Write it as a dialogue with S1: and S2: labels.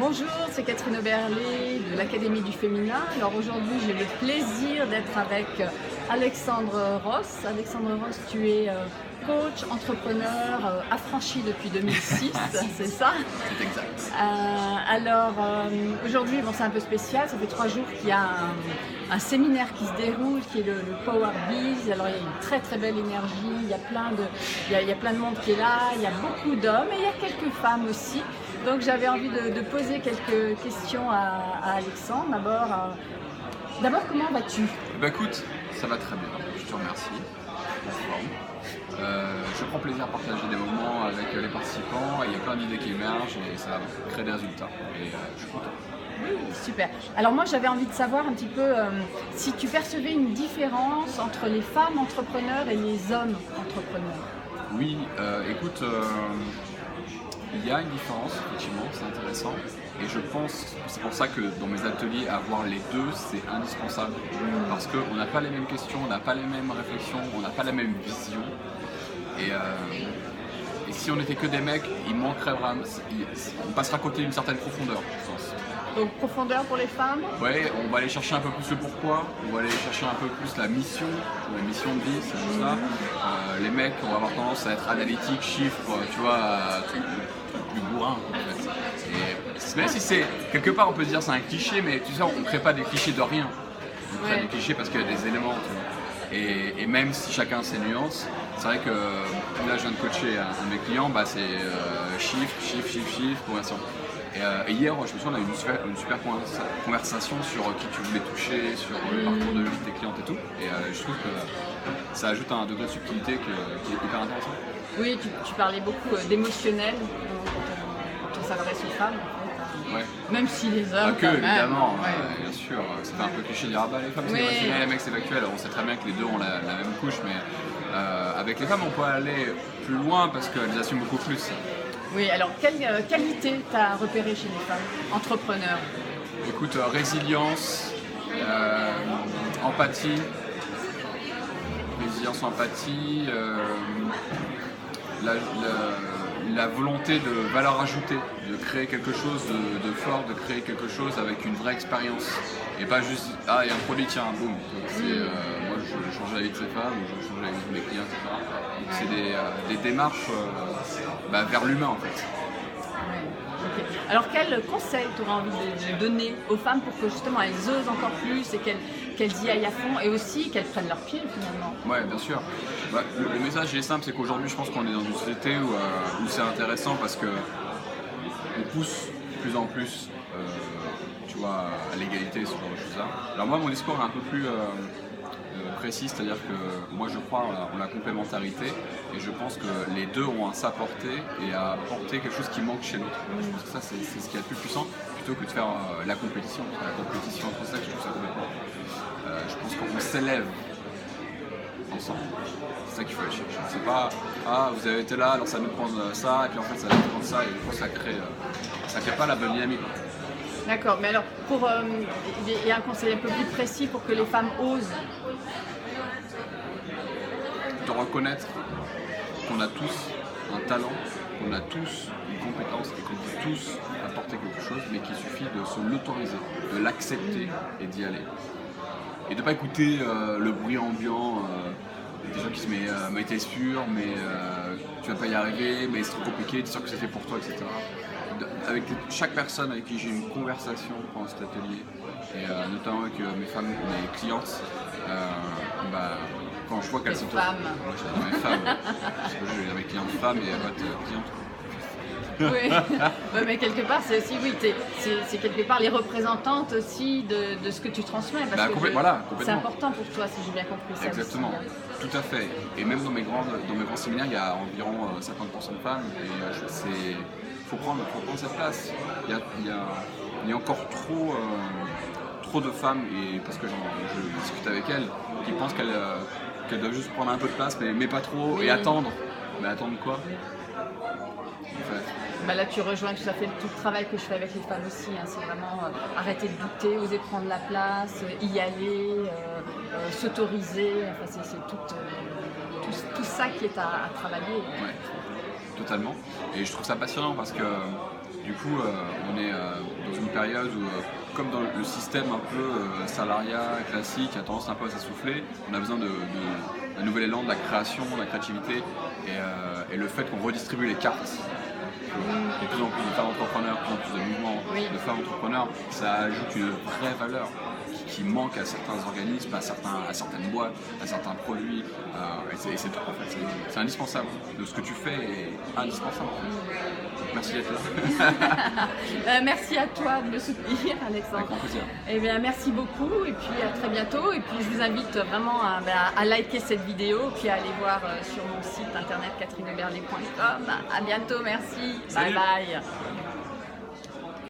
S1: Bonjour, c'est Catherine Oberlé de l'Académie du Féminin. Alors aujourd'hui, j'ai le plaisir d'être avec Alexandre Ross. Alexandre Ross, tu es coach, entrepreneur, affranchi depuis 2006, c'est ça?
S2: C'est exact.
S1: Aujourd'hui, bon, c'est un peu spécial, ça fait 3 jours qu'il y a un séminaire qui se déroule, qui est le Power Biz. Alors il y a une très très belle énergie, il y a plein de monde qui est là, il y a beaucoup d'hommes et il y a quelques femmes aussi. Donc j'avais envie de poser quelques questions à Alexandre. D'abord, comment vas-tu?
S2: Écoute, ça va très bien, je te remercie. En forme. Je prends plaisir à partager des moments avec les participants et il y a plein d'idées qui émergent et ça crée des résultats. Et je suis content.
S1: Oui, super. Alors moi j'avais envie de savoir un petit peu si tu percevais une différence entre les femmes entrepreneurs et les hommes entrepreneurs.
S2: Oui, écoute, il y a une différence, effectivement, c'est intéressant. Et je pense, c'est pour ça que dans mes ateliers, avoir les deux, c'est indispensable. Parce qu'on n'a pas les mêmes questions, on n'a pas les mêmes réflexions, on n'a pas la même vision. Et si on n'était que des mecs, il manquerait vraiment, on passerait à côté d'une certaine profondeur, je pense.
S1: Donc profondeur pour les femmes?
S2: Ouais, on va aller chercher un peu plus le pourquoi, on va aller chercher un peu plus la mission de vie, c'est tout ça. Les mecs, on va avoir tendance à être analytiques, chiffres, tu vois, plus bourrin en fait. Et même si c'est, quelque part on peut se dire c'est un cliché, mais tu sais, on ne crée pas des clichés de rien. On crée des clichés parce qu'il y a des éléments, tu vois. Et même si chacun a ses nuances, c'est vrai que là je viens de coacher un de mes clients, c'est chiffre, conversion. Et hier, je me souviens, on a eu une super conversation sur qui tu voulais toucher, sur le parcours de vie de tes clientes et tout. Et je trouve que ça ajoute un degré de subtilité qui est hyper intéressant.
S1: Oui, tu parlais beaucoup d'émotionnel quand on s'adresse aux femmes. En fait.
S2: Ouais.
S1: Même si les hommes.
S2: Pas que, évidemment,
S1: ouais.
S2: bien sûr. C'est un peu cliché de dire les femmes c'est émotionnel, les mecs c'est factuel. On sait très bien que les deux ont la même couche, mais avec les femmes on peut aller plus loin parce qu'elles assument beaucoup plus.
S1: Oui, alors quelle qualité tu as repéré chez les femmes entrepreneurs?
S2: Écoute, résilience, empathie, la volonté de valeur ajoutée, de créer quelque chose de fort, de créer quelque chose avec une vraie expérience. Et pas juste, il y a un produit, tiens, boum. Moi je change la vie de ces femmes, je change la vie de mes clients, etc. Donc c'est des démarches vers l'humain en fait.
S1: Okay. Alors quel conseil tu aurais envie de donner aux femmes pour que justement elles osent encore plus et qu'elles y aillent à fond et aussi qu'elles prennent leur pied finalement?
S2: Ouais, bien sûr. Le message est simple, c'est qu'aujourd'hui je pense qu'on est dans une société où c'est intéressant parce que on pousse de plus en plus tu vois, à l'égalité, ce genre de choses-là. Alors moi mon discours est un peu plus précis, c'est-à-dire que moi je crois en la complémentarité et je pense que les deux ont à s'apporter et à apporter quelque chose qui manque chez l'autre. Je pense que ça c'est ce qui est le plus puissant plutôt que de faire la compétition. La compétition entre sexes, je trouve ça complètement. Je pense qu'on s'élève ensemble. C'est ça qu'il faut aller chercher. C'est pas vous avez été là, alors ça nous prend ça et puis en fait ça va prendre ça et je pense que ça crée pas la bonne dynamique.
S1: D'accord, mais alors il y a un conseil un peu plus précis pour que les femmes osent
S2: de reconnaître qu'on a tous un talent, qu'on a tous une compétence et qu'on peut tous apporter quelque chose, mais qu'il suffit de se l'autoriser, de l'accepter et d'y aller. Et de ne pas écouter le bruit ambiant des gens qui se mettent mais t'es sûr, mais tu vas pas y arriver, mais c'est trop compliqué, t'es sûr que c'était pour toi, etc. Avec chaque personne avec qui j'ai une conversation pendant cet atelier, et notamment avec mes clientes, quand je vois qu'elles sont mes femmes, parce que j'ai mes clientes femmes et votre cliente.
S1: Oui, ouais, mais quelque part c'est aussi c'est quelque part les représentantes aussi de ce que tu transmets parce que c'est important pour toi si j'ai bien compris ça.
S2: Exactement, aussi, tout à fait. Et même dans mes grands séminaires, il y a environ 50% de femmes et faut prendre cette place. Il y a encore trop de femmes et parce que je discute avec elles qui pensent qu'elles doivent juste prendre un peu de place mais pas trop et attendre. Mais attendre quoi? En fait.
S1: Là tu rejoins tout à fait tout le travail que je fais avec les femmes aussi, hein. C'est vraiment arrêter de douter, oser prendre la place, y aller, s'autoriser, enfin, c'est tout ça qui est à travailler.
S2: Ouais, totalement. Et je trouve ça passionnant parce que du coup, on est dans une période où, comme dans le système un peu salariat classique a tendance un peu à s'essouffler, on a besoin d'un nouvel élan, de la création, de la créativité, et le fait qu'on redistribue les cartes, de plus en plus de femmes entrepreneurs, de plus en plus de mouvements de femmes entrepreneurs, ça ajoute une vraie valeur qui manque à certains organismes, à certaines boîtes, à certains produits. Et c'est tout en fait, c'est indispensable. De ce que tu fais est indispensable. Donc, merci d'être là.
S1: Merci à toi de me soutenir, Alexandre.
S2: Avec grand plaisir.
S1: Eh bien, merci beaucoup et puis à très bientôt. Et puis je vous invite vraiment à liker cette vidéo, puis à aller voir sur mon site internet catherineberlet.com. À bientôt, merci.
S2: Salut.
S1: Bye bye.